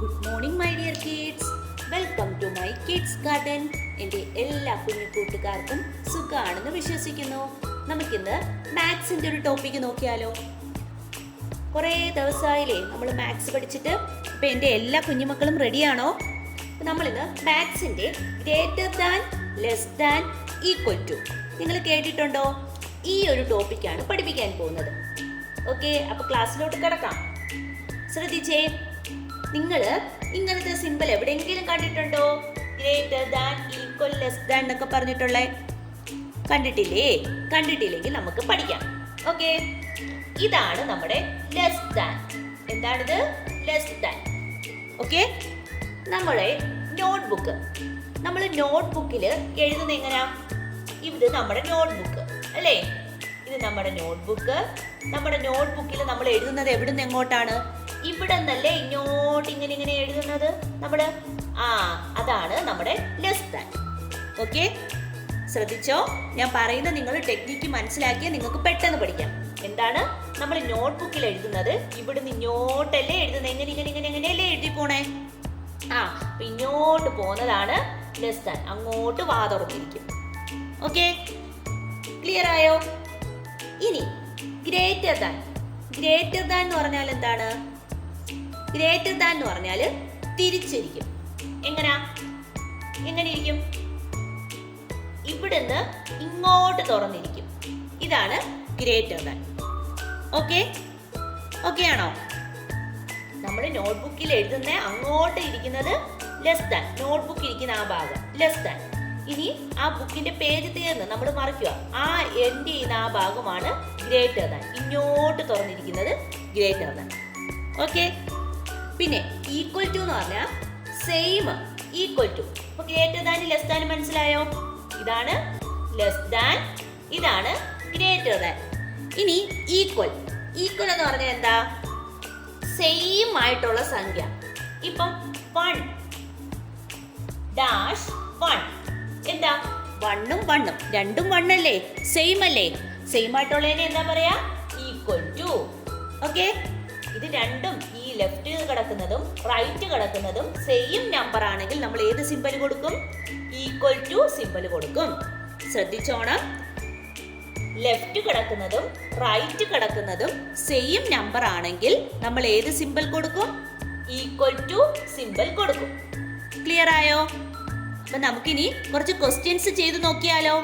Good morning my dear kids. Welcome to my kids garden. എൻ്റെ എല്ലാ കുഞ്ഞു കൂട്ടുകാർക്കും സുഖമാണെന്ന് വിശ്വസിക്കുന്നു. നമുക്കിന്ന് മാത്സിൻ്റെ ഒരു ടോപ്പിക്ക് നോക്കിയാലോ? കുറേ ദിവസമായില്ലേ നമ്മൾ മാത്സ് പഠിച്ചിട്ട്. അപ്പം എൻ്റെ എല്ലാ കുഞ്ഞുമക്കളും റെഡിയാണോ? നമ്മളിന്ന് മാത്സിൻ്റെ greater than, less than, equal to നിങ്ങൾ കേട്ടിട്ടുണ്ടോ? ഈ ഒരു ടോപ്പിക്കാണ് പഠിപ്പിക്കാൻ പോകുന്നത്. ഓക്കെ, അപ്പോൾ ക്ലാസ്സിലോട്ട് കിടക്കാം. ശ്രദ്ധിച്ചേ, നിങ്ങൾ ഇങ്ങനത്തെ സിമ്പിൾ എവിടെയെങ്കിലും കണ്ടിട്ടുണ്ടോ? Greater than, equal, less than എന്നൊക്കെ പറഞ്ഞിട്ടുള്ളേ കണ്ടിട്ടില്ലേ? കണ്ടിട്ടില്ലെങ്കിൽ നമുക്ക് പഠിക്കാം. ഓക്കെ, ഇതാണ് നമ്മുടെ ലെസ് ദാൻ. എന്താണിത്? Less than. ഓക്കെ, നമ്മളെ നോട്ട്ബുക്ക്, നമ്മൾ നോട്ട്ബുക്കിൽ എഴുതുന്നത് എങ്ങനെയാ? ഇത് നമ്മുടെ നോട്ട്ബുക്ക് അല്ലേ? ഇത് നമ്മുടെ നോട്ട്ബുക്ക്. നമ്മുടെ നോട്ട്ബുക്കിൽ നമ്മൾ എഴുതുന്നത് എവിടുന്ന് എങ്ങോട്ടാണ്? ഇവിടെ നിന്നല്ലേ ഇങ്ങോട്ട് ഇങ്ങനെ ഇങ്ങനെ എഴുതുന്നത് നമ്മൾ. അതാണ് നമ്മുടെ ലെസ് ദാൻ. ഓക്കെ, ശ്രദ്ധിച്ചോ? ഞാൻ പറയുന്ന നിങ്ങൾ ടെക്നിക്ക് മനസ്സിലാക്കിയാൽ നിങ്ങൾക്ക് പെട്ടെന്ന് പഠിക്കാം. എന്താണ് നമ്മൾ നോട്ട്ബുക്കിൽ എഴുതുന്നത്? ഇവിടുന്ന് ഇങ്ങോട്ടല്ലേ എഴുതുന്നത്? എങ്ങനെ ഇങ്ങനെ ഇങ്ങനെ എങ്ങനെയല്ലേ എഴുതി പോണേ? അപ്പൊ ഇങ്ങോട്ട് പോകുന്നതാണ് ലെസ് ദാൻ. അങ്ങോട്ട് വാ തുറന്നിരിക്കും. ഓക്കെ, ക്ലിയർ ആയോ? ഇനി ഗ്രേറ്റർ ദാൻ. ഗ്രേറ്റർ ദാൻ എന്ന് പറഞ്ഞാൽ എന്താണ്? ഗ്രേറ്റർ ദാൻ എന്ന് പറഞ്ഞാൽ തിരിച്ചിരിക്കും. എങ്ങനെ ഇരിക്കും? ഇവിടുന്ന് ഇങ്ങോട്ട് തുറന്നിരിക്കും. ഇതാണ് ഗ്രേറ്റർ ദാൻ. ഓക്കെ, ഓക്കെ ആണോ? നമ്മൾ നോട്ട്ബുക്കിൽ എഴുതുന്ന അങ്ങോട്ട് ഇരിക്കുന്നത് ലെസ് ദാൻ. നോട്ട്ബുക്ക് ഇരിക്കുന്ന ആ ഭാഗം ലെസ് ദാൻ. ഇനി ആ ബുക്കിന്റെ പേജ് തീർന്ന് നമ്മൾ മറിക്കുക. എൻഡ് ചെയ്യുന്ന ആ ഭാഗമാണ് ഗ്രേറ്റർ ദാൻ. ഇങ്ങോട്ട് തുറന്നിരിക്കുന്നത് ഗ്രേറ്റർ ദാൻ. ഓക്കെ, പിന്നെ ഈക്വൽ ടു എന്ന് പറഞ്ഞാൽ സെയിം, ഈക്വൽ ടു. അപ്പൊ ഗ്രേറ്റർ ദാൻ, ലെസ് ദാൻ മനസ്സിലായോ? ഇതാണ് ലെസ് ദാൻ, ഇതാണ് ഗ്രേറ്റർ ദാൻ. ഇനി ഈക്വൽ. ഈക്വൽ എന്ന് പറഞ്ഞാൽ എന്താ? സെയിം ആയിട്ടുള്ള സംഖ്യ. ഇപ്പം 1 ഡാഷ് 1 എന്താ? 1ഉം 1ഉം രണ്ടും 1 അല്ലേ? സെയിം അല്ലേ? സെയിം ആയിട്ടുള്ളതിനെ എന്താ പറയാ? Equal to. ഓക്കെ, ഇത് രണ്ടും ഈ ലെഫ്റ്റ് കിടക്കുന്നതും റൈറ്റ് കിടക്കുന്നതും സെയിം നമ്പർ ആണെങ്കിൽ നമ്മൾ ഏത് സിമ്പൽ കൊടുക്കും? ഈക്വൽ ടു സിമ്പൽ കൊടുക്കും. ശ്രദ്ധിച്ചോണം, ലെഫ്റ്റ് കിടക്കുന്നതും റൈറ്റ് കിടക്കുന്നതും സെയിം നമ്പർ ആണെങ്കിൽ നമ്മൾ ഏത് സിമ്പൽ കൊടുക്കും? ഈക്വൽ ടു സിമ്പൽ കൊടുക്കും. ക്ലിയർ ആയോ? അപ്പൊ നമുക്കിനി കുറച്ച് ക്വസ്റ്റ്യൻസ് ചെയ്ത് നോക്കിയാലോ?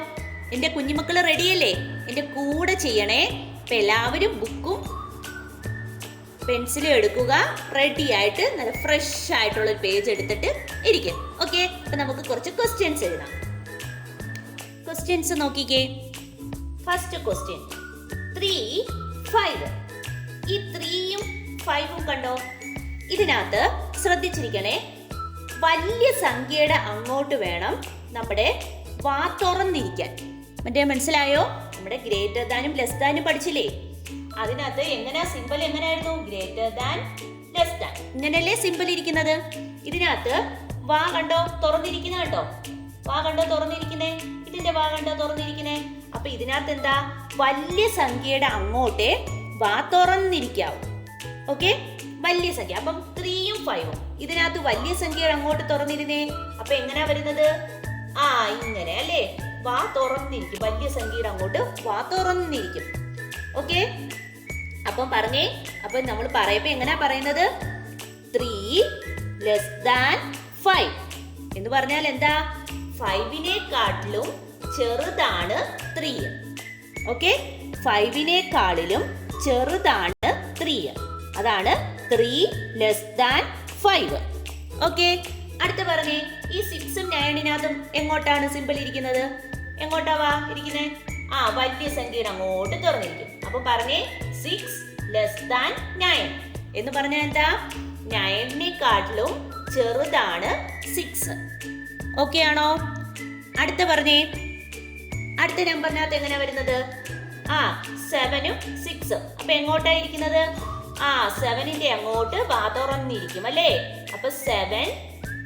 എൻ്റെ കുഞ്ഞുമക്കൾ റെഡിയല്ലേ? എൻ്റെ കൂടെ ചെയ്യണേ. അപ്പൊ എല്ലാവരും ബുക്കും പെൻസിലും എടുക്കുക. റെഡി ആയിട്ട് നല്ല ഫ്രഷ് ആയിട്ടുള്ള ഒരു പേജ് എടുത്തിട്ട് ഇരിക്കും. ഓക്കെ, അപ്പൊ നമുക്ക് കുറച്ച് ക്വസ്റ്റ്യൻസ് എഴുതാം. ക്വസ്റ്റ്യൻസ് നോക്കിക്കേ. First question, 3, 5. ഈ 3ഉം 5ഉം കണ്ടോ? ഇതിനകത്ത് ശ്രദ്ധിച്ചിരിക്കണേ, വലിയ സംഖ്യയുടെ അങ്ങോട്ട് വേണം നമ്മുടെ വാ തുറന്നിരിക്കാൻ. മനസ്സിലായോ? നമ്മുടെ ഗ്രേറ്റർ ദാനും ലെസ് ദാനും പഠിച്ചില്ലേ? അതിനകത്ത് എങ്ങനെയാ സിമ്പിൾ? എങ്ങനെയായിരുന്നു? Greater than, less than. ഇങ്ങനെയല്ലേ സിമ്പിൾ ഇരിക്കുന്നത്? ഇതിനകത്ത് വാ കണ്ടോ തുറന്നിരിക്കുന്ന? കണ്ടോ വാ കണ്ടോ തുറന്നിരിക്കുന്നേ? ഇതിന്റെ വാ കണ്ടോ തുറന്നിരിക്കുന്നേ? അപ്പൊ ഇതിനകത്ത് എന്താ? വലിയ സംഖ്യയുടെ അങ്ങോട്ടേ വാ തുറന്നിരിക്കാവൂ. ഓക്കെ, വലിയ സംഖ്യ. അപ്പം 3ഉം 5ഉം ഇതിനകത്ത് വലിയ സംഖ്യയുടെ അങ്ങോട്ട് തുറന്നിരുന്നേ. അപ്പൊ എങ്ങനെയാ വരുന്നത്? ഇങ്ങനെ അല്ലേ? വാ തുറന്നിരിക്കും. വലിയ സംഖ്യയുടെ അങ്ങോട്ട് വാ തുറന്നിരിക്കും. ഓക്കെ, അപ്പം പറഞ്ഞേ. അപ്പൊ നമ്മൾ പറയപ്പോ എങ്ങനെയാ പറയുന്നത്? 3 ലെസ് ദാൻ 5 എന്ന് പറഞ്ഞാൽ എന്താ? 5നേക്കാട്ടിലും ചെറുതാണ് 3. ഓക്കെ, 5നേക്കാളിലും ചെറുതാണ് 3. അതാണ് 3 ലെസ് ദാൻ 5. ഓക്കെ, അടുത്ത പറഞ്ഞേ. ഈ 6ഉം 9നകത്തും എങ്ങോട്ടാണ് സിമ്പിൾ ഇരിക്കുന്നത്? എങ്ങോട്ടാവാ ഇരിക്കുന്നത്? വലിയ സംഖ്യയുടെ അങ്ങോട്ട് തുറന്നിരിക്കും. അപ്പൊ പറഞ്ഞേ 6 ലെസ് ദാൻ 9 എന്ന് പറഞ്ഞാൽ എന്താ? 9നേക്കാട്ടിലും ചെറുതാണ് 6. ഓക്കെ ആണോ? അടുത്ത പറഞ്ഞേ. അടുത്ത നമ്പറിനകത്ത് എങ്ങനെ വരുന്നത്? 7ഉം 6ഉം. അപ്പൊ എങ്ങോട്ടായിരിക്കുന്നത്? 7ന്റെ അങ്ങോട്ട് വാ തുറന്നിരിക്കും അല്ലേ? അപ്പൊ 7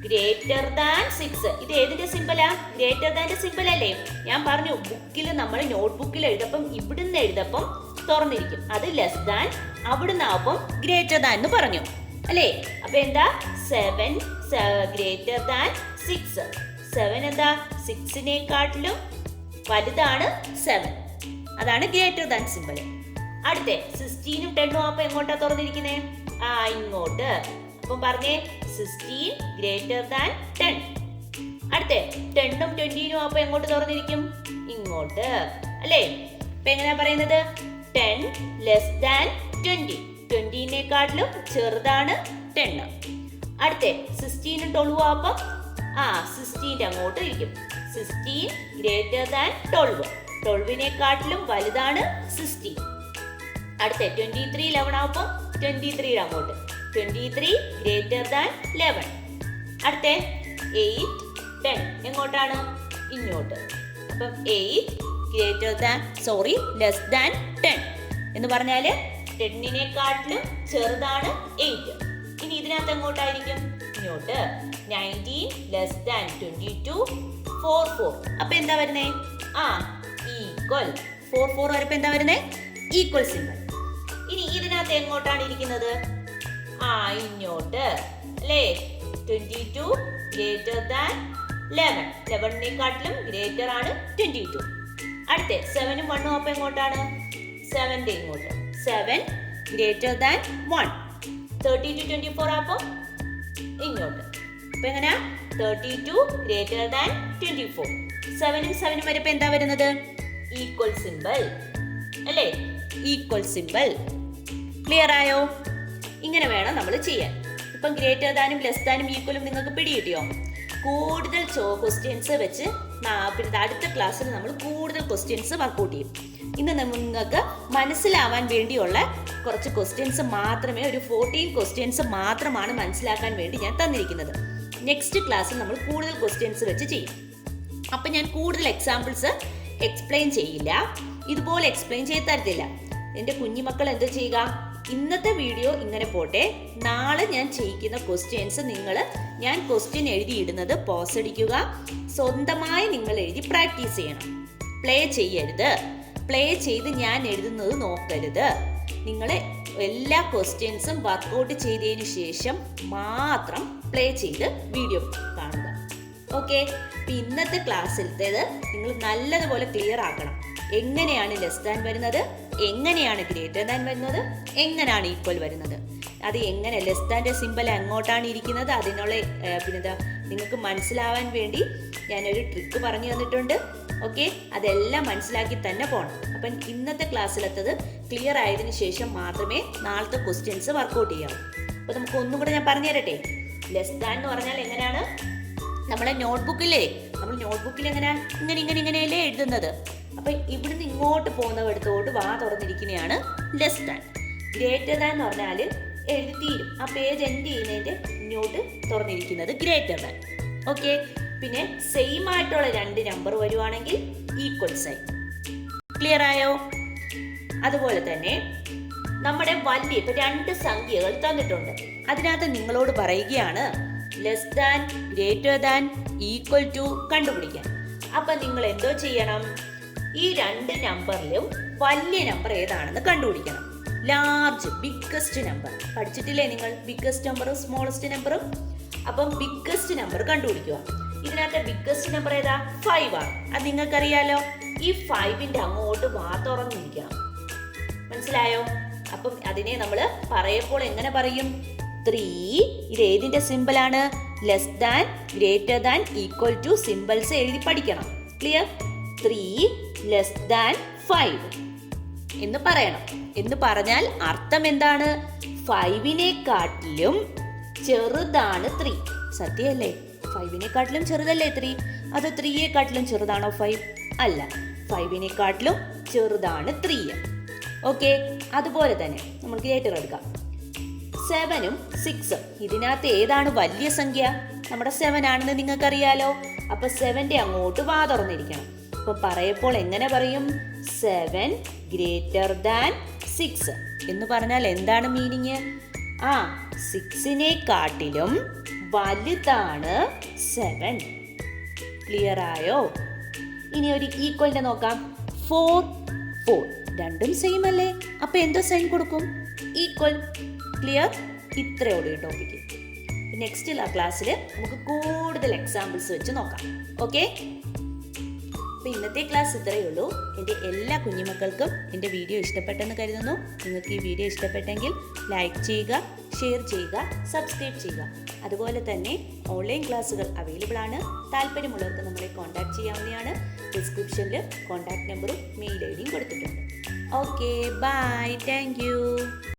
ഗ്രേറ്റർ ദാൻ 6. ഇത് ഏതിന്റെ സിമ്പിളാ? ഗ്രേറ്റർ ദാന്റെ സിമ്പിൾ അല്ലേ? ഞാൻ പറഞ്ഞു ബുക്കിൽ, നമ്മൾ നോട്ട്ബുക്കിൽ എഴുതപ്പം ഇവിടുന്ന് എഴുതപ്പം തുറന്നിരിക്കും. അത് ലെസ് ദാൻ, അവിടുന്ന് ആവുമ്പം ഗ്രേറ്റർ ദാൻ എന്ന് പറഞ്ഞു. അല്ലേ? അപ്പൊ എന്താ 7 ഗ്രേറ്റർ ദാൻ 6. 7 എന്താ 6-നെക്കാട്ടിലും വലുതാണ് 7. അതാണ് ഗ്രേറ്റർ ദാൻ സിമ്പിൾ. അടുത്ത 16ഉം 10ഉം അപ്പൊ എങ്ങോട്ടാ തുറന്നിരിക്കുന്നേ? ഇങ്ങോട്ട്. അപ്പം പറഞ്ഞേ 16 ഗ്രേറ്റർ ദാൻ 10. അടുത്ത 10ഉം 20ഉം അപ്പൊ എങ്ങോട്ട് തുറന്നിരിക്കും? ഇങ്ങോട്ട് അല്ലേ? അപ്പൊ എങ്ങനെയാ പറയുന്നത്? 10 ലെസ് ദാൻ 20. 20-നെക്കാട്ടിലും ചെറുതാണ് 10. അടുത്ത 16ഉം 12ഉം അപ്പം 16 അങ്ങോട്ട് ഇരിക്കും. 16 ഗ്രേറ്റർ ദാൻ 12. 12-നെക്കാട്ടിലും വലുതാണ് 16. അടുത്ത 23 11 ആവുമ്പോൾ 23 അങ്ങോട്ട്. 23 ഗ്രേറ്റർ ദാൻ 11. അടുത്ത 8 10 എങ്ങോട്ടാണ്? ഇങ്ങോട്ട്. അപ്പം 8 ഗ്രേറ്റർ ദാൻ ലെസ് ദാൻ 10 എന്ന് പറഞ്ഞാല് 10-നെക്കാട്ടിലും ചെറുതാണ് 8. ഇനി ഇതിനകത്ത് എങ്ങോട്ടായിരിക്കും? ഇങ്ങോട്ട്. 19 ലെസ് ദാൻ 22 4 അപ്പൊ എന്താ വരുന്നേ? ഈക്വൽ. 4 വരപ്പോ എന്താ വരുന്നേ? Equal simple. ഇനി ഇതിനകത്ത് എങ്ങോട്ടാണ് ഇരിക്കുന്നത്? ഇങ്ങോട്ട് അല്ലേ? 22 ഗ്രേറ്റർ ദാൻ 11. 11-നെക്കാട്ടിലും ഗ്രേറ്റർ ആണ് 22. അടുത്ത 7ഉം 1ഉം അപ്പൊ എങ്ങോട്ടാണ്? 7ന്റെ ഇങ്ങോട്ട്. 7 ഗ്രേറ്റർ ദാൻ 1. 30 to 24 അപ്പൊ ഇങ്ങോട്ട്. അപ്പൊ എങ്ങനെയാ? 32 ഗ്രേറ്റർ ദാൻ 24. 7ഉം 7ഉം വരപ്പോ എന്താ വരുന്നത്? ഈക്വൽ സിമ്പിൾ അല്ലേ? Equal simple. ക്ലിയർ ആയോ? ഇങ്ങനെ വേണം നമ്മൾ ചെയ്യാൻ. ഇപ്പം ഗ്രേറ്റർ ദാനും ലെസ് ദാനും ഈക്വലും നിങ്ങൾക്ക് പിടികിട്ടിയോ? കൂടുതൽ ക്വസ്റ്റ്യൻസ് വെച്ച് പിന്നെ അടുത്ത ക്ലാസ്സിൽ നമ്മൾ കൂടുതൽ ക്വസ്റ്റ്യൻസ് വർക്കൗട്ട് ചെയ്യും. ഇന്ന് നിങ്ങൾക്ക് മനസ്സിലാവാൻ വേണ്ടിയുള്ള കുറച്ച് ക്വസ്റ്റ്യൻസ് മാത്രമേ, ഒരു 14 ക്വസ്റ്റ്യൻസ് മാത്രമാണ് മനസ്സിലാക്കാൻ വേണ്ടി ഞാൻ തന്നിരിക്കുന്നത്. നെക്സ്റ്റ് ക്ലാസ്സിൽ നമ്മൾ കൂടുതൽ ക്വസ്റ്റ്യൻസ് വെച്ച് ചെയ്യും. അപ്പം ഞാൻ കൂടുതൽ എക്സാമ്പിൾസ് എക്സ്പ്ലെയിൻ ചെയ്യില്ല, ഇതുപോലെ എക്സ്പ്ലെയിൻ ചെയ്ത് തരത്തില്ല. എൻ്റെ കുഞ്ഞുമക്കൾ എന്താ ചെയ്യുക? ഇന്നത്തെ വീഡിയോ ഇങ്ങനെ പോട്ടെ, നാളെ ഞാൻ ചെയ്യിക്കുന്ന ക്വസ്റ്റ്യൻസ് ഞാൻ ക്വസ്റ്റ്യൻ എഴുതിയിടുന്നത് പോസ് അടിക്കുക, സ്വന്തമായി നിങ്ങൾ എഴുതി പ്രാക്ടീസ് ചെയ്യണം. പ്ലേ ചെയ്യരുത്. പ്ലേ ചെയ്ത് ഞാൻ എഴുതുന്നത് നോക്കരുത്. നിങ്ങൾ എല്ലാ ക്വസ്റ്റ്യൻസും വർക്കൗട്ട് ചെയ്തതിന് ശേഷം മാത്രം പ്ലേ ചെയ്ത് വീഡിയോ കാണുക. ഓക്കെ? ഇന്നത്തെ ക്ലാസ്സിലത്തേത് നിങ്ങൾ നല്ലതുപോലെ ക്ലിയർ ആക്കണം. എങ്ങനെയാണ് ലെസ് ദാൻ വരുന്നത്, എങ്ങനെയാണ് ഗ്രേറ്റർ ദാൻ വരുന്നത്, എങ്ങനെയാണ് ഈക്വൽ വരുന്നത്, അത് എങ്ങനെ ലെസ് ദാൻ്റെ സിമ്പിൾ എങ്ങോട്ടാണ് ഇരിക്കുന്നത്, അതിനുള്ള നിങ്ങൾക്ക് മനസ്സിലാവാൻ വേണ്ടി ഞാനൊരു ട്രിക്ക് പറഞ്ഞു തന്നിട്ടുണ്ട്. ഓക്കെ? അതെല്ലാം മനസ്സിലാക്കി തന്നെ പോകണം. അപ്പം ഇന്നത്തെ ക്ലാസ്സിലെത്തത് ക്ലിയർ ആയതിനു ശേഷം മാത്രമേ നാളത്തെ ക്വസ്റ്റ്യൻസ് വർക്കൗട്ട് ചെയ്യാവൂ. അപ്പോൾ നമുക്ക് ഒന്നും കൂടെ ഞാൻ പറഞ്ഞു തരട്ടെ. ലെസ് ദാൻ എന്ന് പറഞ്ഞാൽ എങ്ങനെയാണ്? നമ്മളെ നോട്ട്ബുക്കില്ലേ, നമ്മൾ നോട്ട്ബുക്കിൽ ഇങ്ങനെയല്ലേ എഴുതുന്നത്. അപ്പൊ ഇവിടുന്ന് ഇങ്ങോട്ട് പോകുന്നവിടത്തോട്ട് വാ തുറന്നിരിക്കുന്നതാണ് ലെസ് ദാൻ. ഗ്രേറ്റർ ദാൻ എന്ന് പറഞ്ഞാൽ എഴുതി തീരും, ആ പേജ് എൻഡ് ചെയ്യുന്നതിന്റെ ഇങ്ങോട്ട് തുറന്നിരിക്കുന്നത് ഗ്രേറ്റർ ദാൻ. ഓക്കെ? പിന്നെ സെയിം ആയിട്ടുള്ള 2 നമ്പർ വരുവാണെങ്കിൽ ഈക്വൽ സൈൻ. ക്ലിയർ ആയോ? അതുപോലെ തന്നെ നമ്മുടെ ഇപ്പൊ 2 സംഖ്യകൾ തന്നിട്ടുണ്ട്. അതിനകത്ത് നിങ്ങളോട് പറയുകയാണ് less than, greater than, equal to കണ്ടുപിടിക്കാൻ. അപ്പൊ നിങ്ങൾ എന്തോ ചെയ്യണം? ഈ 2 നമ്പറിലും വലിയ നമ്പർ ഏതാണെന്ന് കണ്ടുപിടിക്കണം. ലാർജ്, ബിഗ്ഗസ്റ്റ് നമ്പർ പഠിച്ചിട്ടില്ലേ നിങ്ങൾ? ബിഗ്ഗസ്റ്റ് നമ്പറും സ്മോളസ്റ്റ് നമ്പറും. അപ്പം ബിഗ്ഗസ്റ്റ് നമ്പർ കണ്ടുപിടിക്കുക. ഇതിനകത്തെ ബിഗ്ഗസ്റ്റ് നമ്പർ ഏതാ? 5 ആണ്. അത് നിങ്ങൾക്കറിയാലോ. ഈ 5ന്റെ അങ്ങോട്ട് വാ തുറന്നിരിക്കണം. മനസ്സിലായോ? അപ്പം അതിനെ നമ്മൾ പറയപ്പോൾ എങ്ങനെ പറയും? 3. ഇത് ഏതിന്റെ സിമ്പിൾ ആണ്? Less than, greater than, equal to symbols എഴുതി പഠിക്കണം. ക്ലിയർ? 3 ലെസ് ദാൻ 5 എന്ന് പറയണം. എന്ന് പറഞ്ഞാൽ അർത്ഥം എന്താണ്? 5-നെക്കാട്ടിലും ചെറുതാണ് 3. സത്യമല്ലേ? 5-നെക്കാട്ടിലും ചെറുതല്ലേ 3? അത് 3-യെക്കാട്ടിലും ചെറുതാണോ 5? അല്ല, 5-നെക്കാട്ടിലും ചെറുതാണ് 3. ഓക്കെ? അതുപോലെ തന്നെ നമ്മൾ ഗ്രേറ്റർ എടുക്കാം. 7ഉം 6ഉം. ഇതിനകത്ത് ഏതാണ് വലിയ സംഖ്യ? നമ്മുടെ 7 ആണെന്ന് നിങ്ങൾക്കറിയാലോ. അപ്പൊ 7ന്റെ അങ്ങോട്ട് വാ തുറന്നിരിക്കണം. അപ്പൊ പറയപ്പോൾ എങ്ങനെ പറയും? 7 ഗ്രേറ്റർ ദാൻ 6 എന്ന് പറഞ്ഞാൽ എന്താണ് മീനിങ്? 6-നെക്കാട്ടിലും വലുതാണ് 7. ക്ലിയർ ആയോ? ഇനി ഒരു ഈക്വലിനെ നോക്കാം. 4 4 രണ്ടും സെയിം അല്ലേ? അപ്പൊ എന്തോ സൈൻ കൊടുക്കും? ഈക്വൽ. ക്ലിയർ? ഇത്രയേ ഉള്ളൂ ഈ ടോപ്പിക്ക്. നെക്സ്റ്റ് ക്ലാസ്സിൽ നമുക്ക് കൂടുതൽ എക്സാമ്പിൾസ് വെച്ച് നോക്കാം. ഓക്കെ, അപ്പോൾ ഇന്നത്തെ ക്ലാസ് ഇത്രയേ ഉള്ളൂ. എൻ്റെ എല്ലാ കുഞ്ഞുമക്കൾക്കും എൻ്റെ വീഡിയോ ഇഷ്ടപ്പെട്ടെന്ന് കരുതുന്നു. നിങ്ങൾക്ക് ഈ വീഡിയോ ഇഷ്ടപ്പെട്ടെങ്കിൽ ലൈക്ക് ചെയ്യുക, ഷെയർ ചെയ്യുക, സബ്സ്ക്രൈബ് ചെയ്യുക. അതുപോലെ തന്നെ ഓൺലൈൻ ക്ലാസ്സുകൾ അവൈലബിൾ ആണ്. താല്പര്യമുള്ളവർക്ക് നമ്മളെ കോൺടാക്ട് ചെയ്യാവുന്നതാണ്. ഡിസ്ക്രിപ്ഷനിൽ കോൺടാക്ട് നമ്പറും മെയിൽ ഐ ഡിയും കൊടുത്തിട്ടുണ്ട്. Okay, bye, thank U.